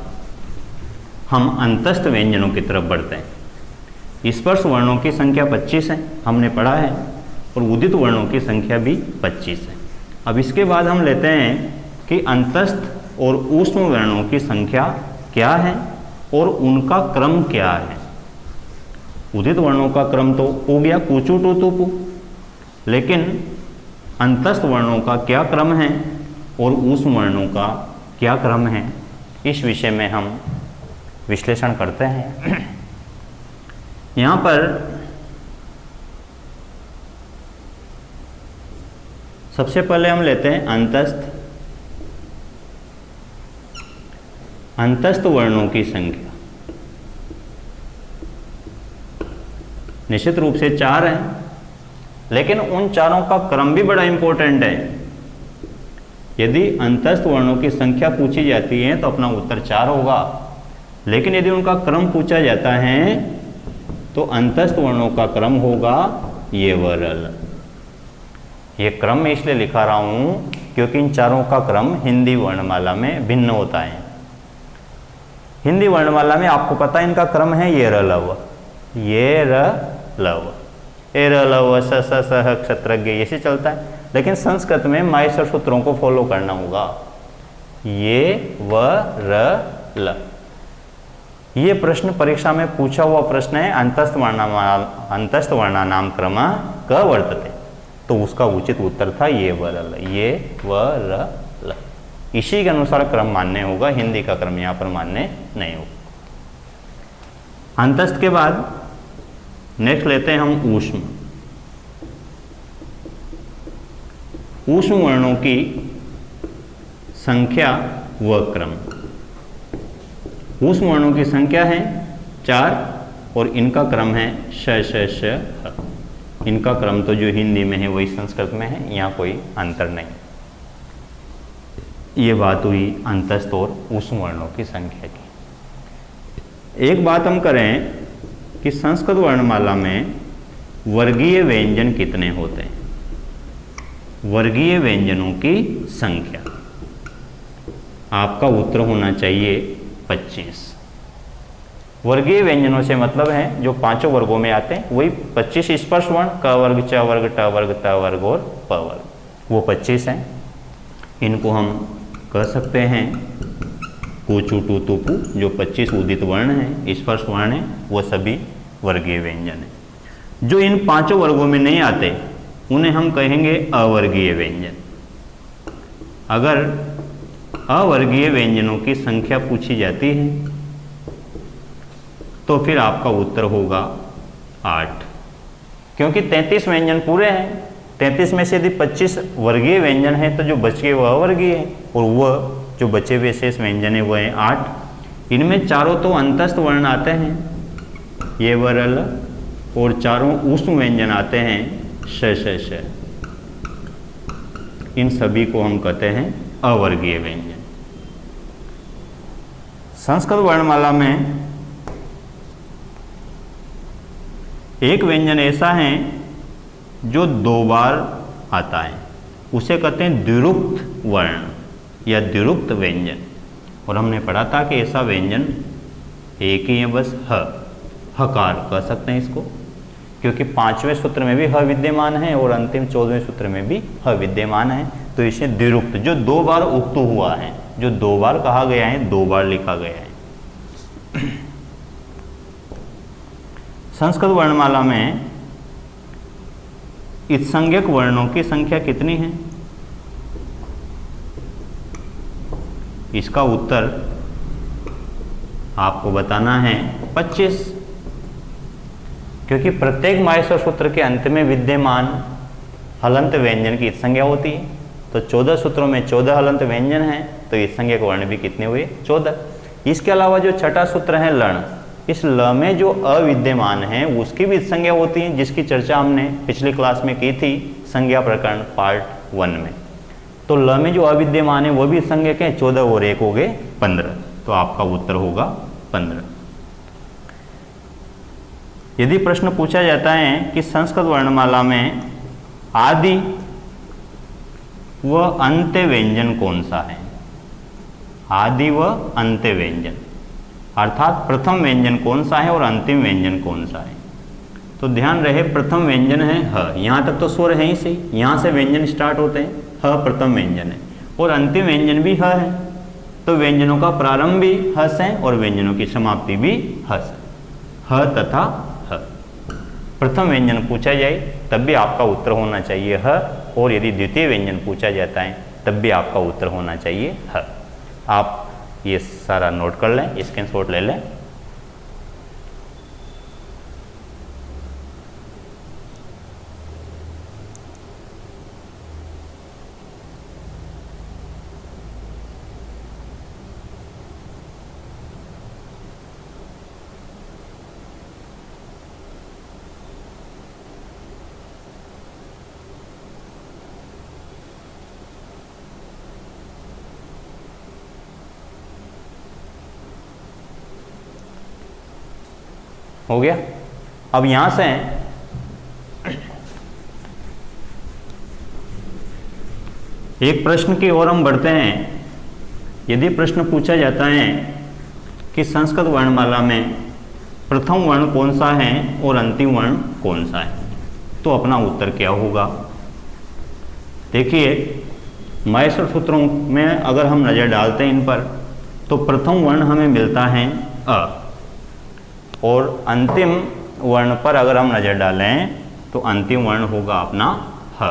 हम अंतस्थ व्यंजनों की तरफ बढ़ते हैं। स्पर्श वर्णों की संख्या 25 है, हमने पढ़ा है, और उदित वर्णों की संख्या भी 25 है। अब इसके बाद हम लेते हैं कि अंतस्थ और ऊष्म वर्णों की संख्या क्या है और उनका क्रम क्या है। उदित वर्णों का क्रम तो हो गया कूचू टू तुपु, लेकिन अंतस्थ वर्णों का क्या क्रम है और ऊष्म वर्णों का क्या क्रम है, इस विषय में हम विश्लेषण करते हैं। यहाँ पर सबसे पहले हम लेते हैं अंतस्थ वर्णों की संख्या। निश्चित रूप से 4 हैं, लेकिन उन चारों का क्रम भी बड़ा इंपॉर्टेंट है। यदि अंतस्थ वर्णों की संख्या पूछी जाती है तो अपना उत्तर 4 होगा, लेकिन यदि उनका क्रम पूछा जाता है तो अंतस्थ वर्णों का क्रम होगा ये वरल। ये क्रम मैं इसलिए लिखा रहा हूँ क्योंकि इन चारों का क्रम हिंदी वर्णमाला में भिन्न होता है। हिंदी वर्णमाला में आपको पता है इनका क्रम है ये र लव, ये र लव, ए र लव स स स ह क्षत्रज्ञ, ऐसे चलता है। लेकिन संस्कृत में माहेश्वर सूत्रों को फॉलो करना होगा। ये व र ल, ये प्रश्न परीक्षा में पूछा हुआ प्रश्न है। अंतस्थ वर्णानाम क्रम क वर्तते, तो उसका उचित उत्तर था ये व र ल, ये व र ल। इसी के अनुसार क्रम मान्य होगा, हिंदी का क्रम यहाँ पर मान्य नहीं होगा। अंतस्थ के बाद नेक्स्ट लेते हैं हम ऊष्म। ऊष्म वर्णों की संख्या व क्रम। ऊष्म वर्णों की संख्या है 4 और इनका क्रम है श श श ह। इनका क्रम तो जो हिंदी में है वही संस्कृत में है, यहाँ कोई अंतर नहीं। ये बात हुई अंतस्थ और ऊष्म वर्णों की संख्या की। एक बात हम करें कि संस्कृत वर्णमाला में वर्गीय व्यंजन कितने होते हैं। वर्गीय व्यंजनों की संख्या, आपका उत्तर होना चाहिए 25। वर्गीय व्यंजनों से मतलब है जो 5 वर्गों में आते हैं वही 25 स्पर्श वर्ण, क वर्ग, च वर्ग, ट वर्ग, त वर्ग और प वर्ग, वो 25 हैं। इनको हम कह सकते हैं कोचू टू तुपु, जो 25 उदित वर्ण हैं, स्पर्श वर्ण हैं, वो सभी वर्गीय व्यंजन हैं। जो इन 5 वर्गों में नहीं आते उन्हें हम कहेंगे अवर्गीय व्यंजन। अगर अवर्गीय व्यंजनों की संख्या पूछी जाती है तो फिर आपका उत्तर होगा 8, क्योंकि 33 व्यंजन पूरे हैं। 33 में से यदि 25 वर्गीय व्यंजन है तो जो बच गए वह अवर्गीय है, और वह जो बचे हुए शेष व्यंजन है वह है 8। इनमें चारों तो अंतस्थ वर्ण आते हैं, ये वरल, और चारों ऊष्म व्यंजन आते हैं श श श। इन सभी को हम कहते हैं अवर्गीय व्यंजन। संस्कृत वर्णमाला में एक व्यंजन ऐसा है जो 2 बार आता है, उसे कहते हैं द्विरुक्त वर्ण या द्विरुक्त व्यंजन। और हमने पढ़ा था कि ऐसा व्यंजन एक ही है, बस हकार कह सकते हैं इसको, क्योंकि 5वें सूत्र में भी ह विद्यमान है और अंतिम 14वें सूत्र में भी ह विद्यमान है। तो इसे द्विरुक्त, जो 2 बार उक्त हुआ है, जो 2 बार कहा गया है, 2 बार लिखा गया है। संस्कृत वर्णमाला में इत्संज्ञक वर्णों की संख्या कितनी है? इसका उत्तर आपको बताना है 25, क्योंकि प्रत्येक माहेश्वर सूत्र के अंत में विद्यमान हलंत व्यंजन की इत्संज्ञा होती है। तो 14 सूत्रों में 14 हलंत व्यंजन हैं, तो इत्संज्ञक वर्ण भी कितने हुए? 14। इसके अलावा जो छठा सूत्र है लण, इस ल में जो अविद्यमान है उसकी भी संज्ञा होती है, जिसकी चर्चा हमने पिछली क्लास में की थी संज्ञा प्रकरण पार्ट 1 में। तो ल में जो अविद्यमान है वो भी संज्ञक है, 14 और 1 हो गए 15। तो आपका उत्तर होगा 15। यदि प्रश्न पूछा जाता है कि संस्कृत वर्णमाला में आदि व अंत्य व्यंजन कौन सा है? आदि व अंत्य व्यंजन, अर्थात प्रथम व्यंजन कौन सा है और अंतिम व्यंजन कौन सा है? तो ध्यान रहे, प्रथम व्यंजन है ह, यहाँ तक तो स्वर है ही सही, यहाँ से व्यंजन स्टार्ट होते हैं, ह प्रथम व्यंजन है और अंतिम व्यंजन भी ह है। तो व्यंजनों का प्रारंभ भी ह से और व्यंजनों की समाप्ति भी ह से, ह तथा ह। प्रथम व्यंजन पूछा जाए तब भी आपका उत्तर होना चाहिए ह, और यदि द्वितीय व्यंजन पूछा जाता है तब भी आपका उत्तर होना चाहिए ह। आप ये सारा नोट कर लें, स्क्रीनशॉट ले लें। हो गया। अब यहां से एक प्रश्न की ओर हम बढ़ते हैं। यदि प्रश्न पूछा जाता है कि संस्कृत वर्णमाला में प्रथम वर्ण कौन सा है और अंतिम वर्ण कौन सा है, तो अपना उत्तर क्या होगा। देखिए, माहेश्वर सूत्रों में अगर हम नज़र डालते हैं इन पर, तो प्रथम वर्ण हमें मिलता है अ, और अंतिम वर्ण पर अगर हम नज़र डालें तो अंतिम वर्ण होगा अपना ह।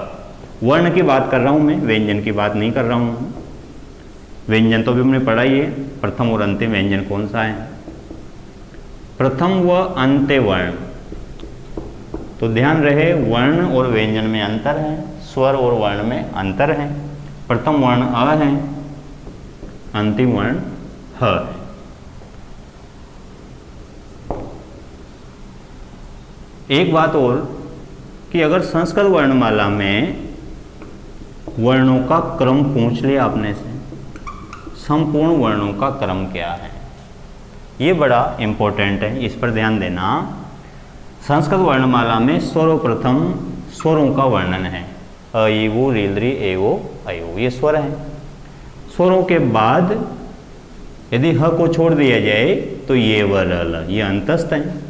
वर्ण की बात कर रहा हूं मैं, व्यंजन की बात नहीं कर रहा हूं। व्यंजन तो भी हमने पढ़ा ही है, प्रथम और अंतिम व्यंजन कौन सा है। प्रथम व अंत्य वर्ण, तो ध्यान रहे वर्ण और व्यंजन में अंतर है, स्वर और वर्ण में अंतर है। प्रथम वर्ण अ है, अंतिम वर्ण ह है। एक बात और कि अगर संस्कृत वर्णमाला में वर्णों का क्रम पूछ लिया आपने से, संपूर्ण वर्णों का क्रम क्या है, ये बड़ा इंपॉर्टेंट है, इस पर ध्यान देना। संस्कृत वर्णमाला में सर्वप्रथम स्वरों का वर्णन है। अ ई उ रील री ए ओ ऐ ओ, ये स्वर हैं। स्वरों के बाद यदि ह को छोड़ दिया जाए तो ये व र ल, ये अंतस्थ हैं,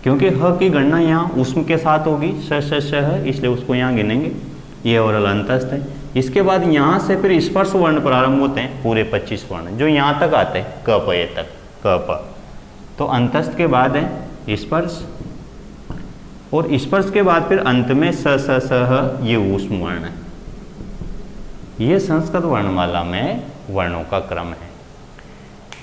क्योंकि ह की गणना यहाँ उष्म के साथ होगी, श श श है, इसलिए उसको यहाँ गिनेंगे। ये और ल अंतस्थ है। इसके बाद यहाँ से फिर स्पर्श वर्ण प्रारंभ होते हैं, पूरे 25 वर्ण जो यहाँ तक आते हैं, क प ये तक, क प, तो अंतस्थ के बाद है स्पर्श, और स्पर्श के बाद फिर अंत में स स स ह, ये ऊष्म वर्ण है। ये संस्कृत वर्णमाला में वर्णों का क्रम है।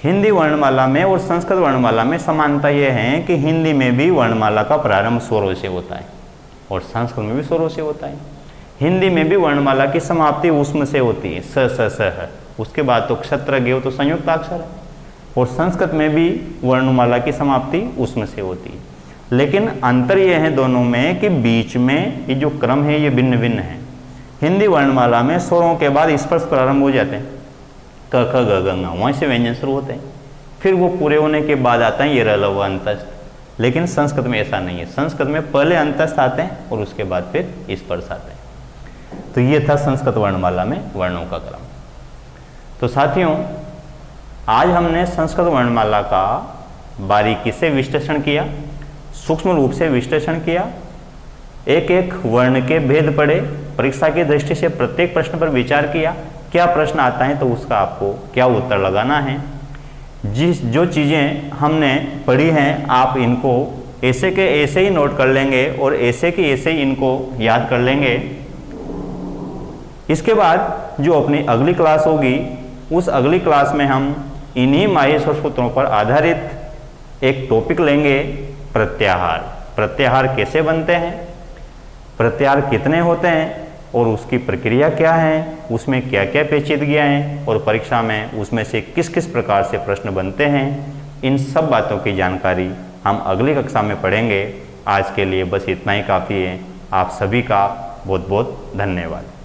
हिंदी वर्णमाला में और संस्कृत वर्णमाला में समानता यह है कि हिंदी में भी वर्णमाला का प्रारंभ स्वरों से होता है और संस्कृत में भी स्वरों से होता है। हिंदी में भी वर्णमाला की समाप्ति ऊष्म से होती है, स स स है, उसके बाद तो क्षत्र गेव तो संयुक्त अक्षर है, और संस्कृत में भी वर्णमाला की समाप्ति ऊष्म से होती है। लेकिन अंतर यह है दोनों में कि बीच में ये जो क्रम है ये भिन्न भिन्न है। हिंदी वर्णमाला में स्वरों के बाद स्पर्श प्रारंभ हो जाते हैं, क ख ग घ ङ, वहीं से व्यंजन शुरू होते हैं, फिर वो पूरे होने के बाद आता है ये र ल व अंतस्थ। लेकिन संस्कृत में ऐसा नहीं है, संस्कृत में पहले अंतस्थ आते हैं और उसके बाद फिर स्पर्श आते हैं। तो ये था संस्कृत वर्णमाला में वर्णों का क्रम। तो साथियों, आज हमने संस्कृत वर्णमाला का बारीकी से विश्लेषण किया, सूक्ष्म रूप से विश्लेषण किया, एक एक वर्ण के भेद पढ़े, परीक्षा की दृष्टि से प्रत्येक प्रश्न पर विचार किया, क्या प्रश्न आता है तो उसका आपको क्या उत्तर लगाना है। जो चीज़ें हमने पढ़ी हैं आप इनको ऐसे के ऐसे ही नोट कर लेंगे और ऐसे के ऐसे ही इनको याद कर लेंगे। इसके बाद जो अपनी अगली क्लास होगी उस अगली क्लास में हम इन्हीं माहेश्वर सूत्रों पर आधारित एक टॉपिक लेंगे, प्रत्याहार। प्रत्याहार कैसे बनते हैं, प्रत्याहार कितने होते हैं और उसकी प्रक्रिया क्या है, उसमें क्या क्या पेचीदगियाँ हैं और परीक्षा में उसमें से किस किस प्रकार से प्रश्न बनते हैं, इन सब बातों की जानकारी हम अगली कक्षा में पढ़ेंगे। आज के लिए बस इतना ही काफ़ी है। आप सभी का बहुत बहुत धन्यवाद।